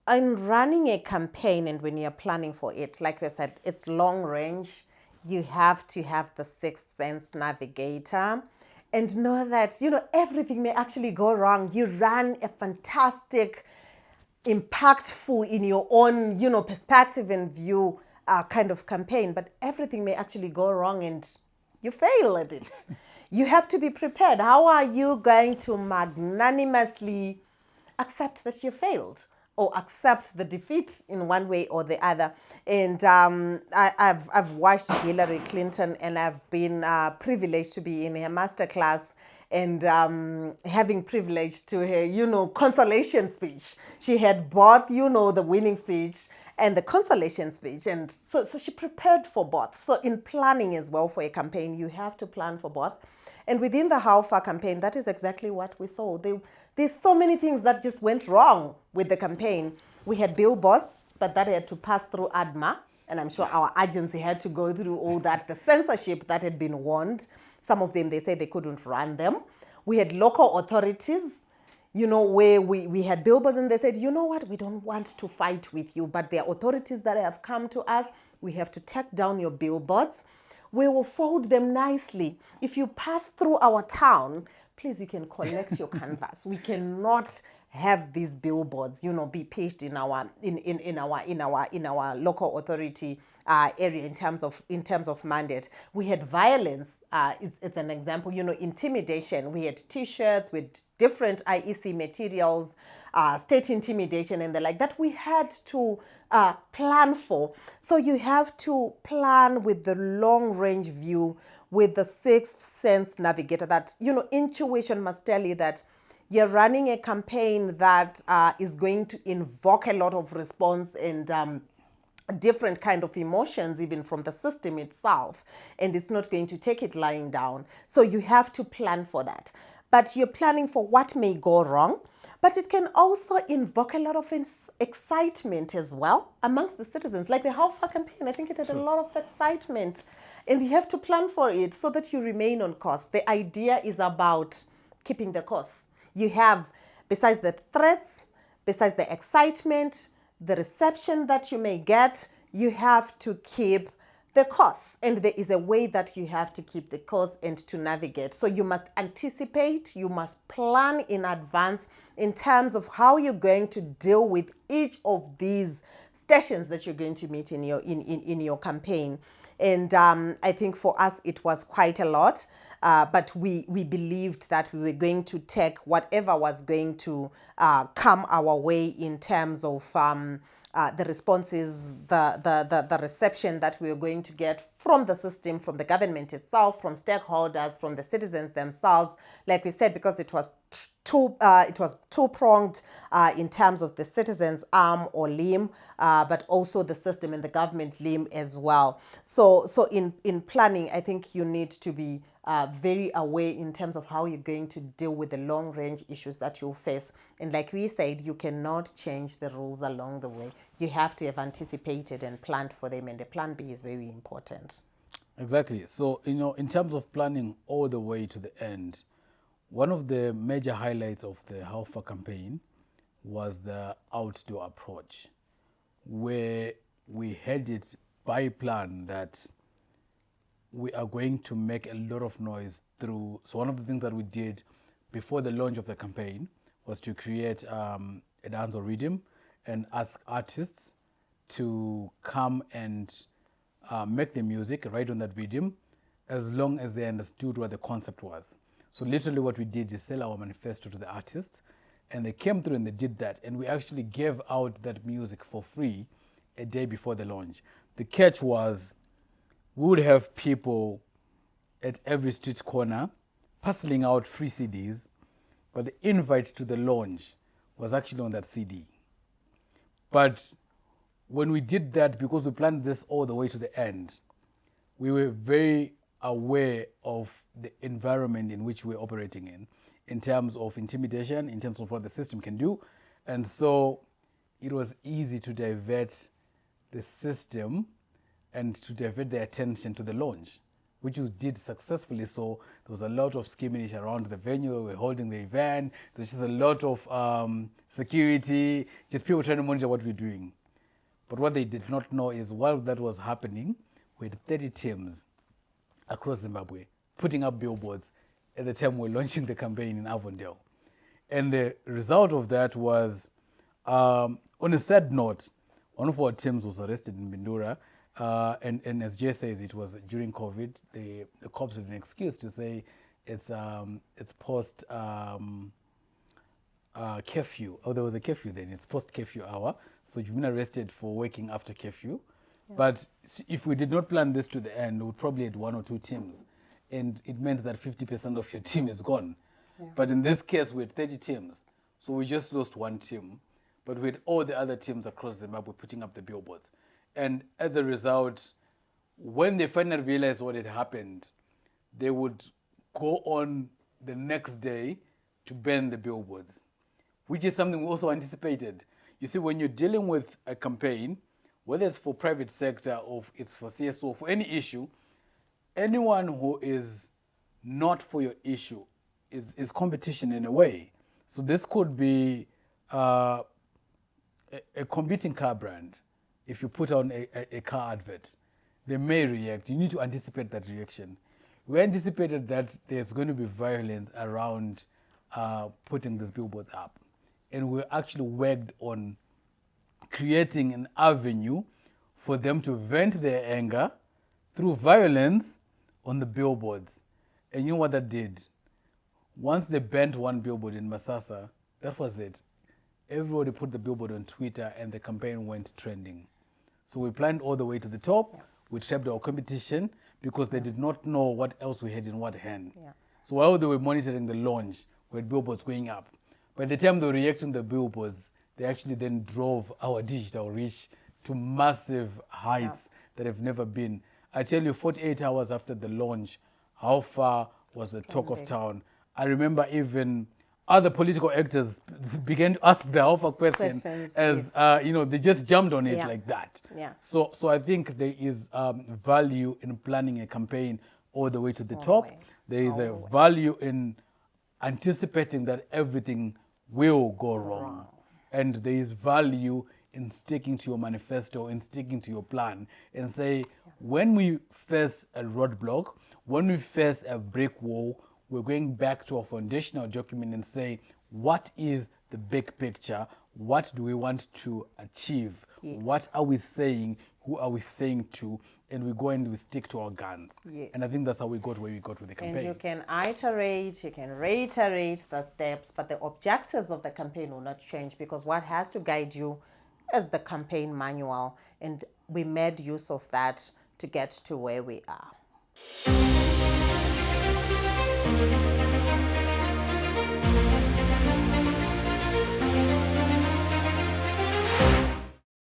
I'm running a campaign, and when you're planning for it, like I said, it's long range. You have to have the sixth sense navigator and know that, everything may actually go wrong. You run a fantastic, impactful in your own, perspective and view kind of campaign, but everything may actually go wrong and you fail at it. You have to be prepared. How are you going to magnanimously accept that you failed or accept the defeat in one way or the other? And I've watched Hillary Clinton, and I've been privileged to be in her masterclass and having privilege to her, consolation speech. She had both, the winning speech and the consolation speech. And so she prepared for both. So in planning as well for a campaign, you have to plan for both. And within the How Far campaign, that is exactly what we saw. There's so many things that just went wrong with the campaign. We had billboards, but that had to pass through ADMA. And I'm sure our agency had to go through all that, the censorship that had been warned. Some of them, they said they couldn't run them. We had local authorities, where we had billboards, and they said, you know what, we don't want to fight with you, but there are authorities that have come to us. We have to take down your billboards. We will fold them nicely. If you pass through our town, please, you can collect your canvas. We cannot have these billboards, be pitched in our local authority area in terms of mandate. We had violence. It's an example, intimidation. We had T-shirts with different IEC materials, state intimidation and the like that we had to plan for. So you have to plan with the long range view, with the sixth sense navigator. That intuition must tell you that you're running a campaign that is going to invoke a lot of response and different kind of emotions, even from the system itself, and it's not going to take it lying down. So you have to plan for that. But you're planning for what may go wrong, but it can also invoke a lot of excitement as well amongst the citizens. Like the How Far campaign, I think it had a lot of excitement, and you have to plan for it so that you remain on course. The idea is about keeping the course. You have, besides the threats, besides the excitement, the reception that you may get, you have to keep the course. And there is a way that you have to keep the course and to navigate. So you must anticipate, you must plan in advance in terms of how you're going to deal with each of these stations that you're going to meet in your campaign. And I think for us, it was quite a lot. But we believed that we were going to take whatever was going to come our way in terms of the responses, the reception that we were going to get from the system, from the government itself, from stakeholders, from the citizens themselves. Like we said, because it was two-pronged in terms of the citizens' arm or limb, but also the system and the government limb as well. So in planning, I think you need to be very aware in terms of how you're going to deal with the long range issues that you'll face. And like we said, you cannot change the rules along the way. You have to have anticipated and planned for them, and the plan B is very important. Exactly. So, in terms of planning all the way to the end, one of the major highlights of the How Far campaign was the outdoor approach, where we had it by plan that we are going to make a lot of noise through. So one of the things that we did before the launch of the campaign was to create a dance or rhythm and ask artists to come and make the music right on that rhythm, as long as they understood what the concept was. So literally what we did is sell our manifesto to the artists, and they came through and they did that. And we actually gave out that music for free a day before the launch. The catch was we would have people at every street corner parceling out free CDs, but the invite to the launch was actually on that CD. But when we did that, because we planned this all the way to the end, we were very aware of the environment in which we're operating in terms of intimidation, in terms of what the system can do. And so it was easy to divert the system and to divert their attention to the launch. which we did successfully. So there was a lot of skirmish around the venue. We were holding the event. There's just a lot of security, just people trying to monitor what we're doing. But what they did not know is while that was happening, we had 30 teams across Zimbabwe putting up billboards at the time we were launching the campaign in Avondale. And the result of that was, on a sad note, one of our teams was arrested in Bindura. And as Jay says, it was during COVID. The cops had an excuse to say it's post curfew. Oh, there was a curfew then. It's post curfew hour. So you've been arrested for working after curfew. Yeah. But if we did not plan this to the end, we would probably had 1 or 2 teams. And it meant that 50% of your team is gone. Yeah. But in this case, we had 30 teams. So we just lost 1 team. But we had all the other teams across Zimbabwe putting up the billboards. And as a result, when they finally realized what had happened, they would go on the next day to ban the billboards, which is something we also anticipated. You see, when you're dealing with a campaign, whether it's for private sector or it's for CSO, for any issue, anyone who is not for your issue is competition in a way. So this could be a competing car brand. If you put on a car advert, they may react. You need to anticipate that reaction. We anticipated that there's going to be violence around putting these billboards up. And we actually worked on creating an avenue for them to vent their anger through violence on the billboards. And you know what that did? Once they banned one billboard in Masasa, that was it. Everybody put the billboard on Twitter and the campaign went trending. So we planned all the way to the top. Yeah. We trapped our competition because they did not know what else we had in what hand. Yeah. So while they were monitoring the launch, we had billboards going up. By the time they were reacting to the billboards, they actually then drove our digital reach to massive heights that have never been. I tell you, 48 hours after the launch, how far was the talk of town? I remember even other political actors began to ask the alpha questions as, yes. They just jumped on it like that. Yeah. So I think there is value in planning a campaign all the way to the top. There is a value in anticipating that everything will go wrong. And there is value in sticking to your manifesto, in sticking to your plan, and say, when we face a roadblock, when we face a brick wall, we're going back to our foundational document and say, what is the big picture? What do we want to achieve? Yes. What are we saying? Who are we saying to? And we go and we stick to our guns. Yes. And I think that's how we got where we got with the campaign. And you can iterate, you can reiterate the steps, but the objectives of the campaign will not change, because what has to guide you is the campaign manual. And we made use of that to get to where we are.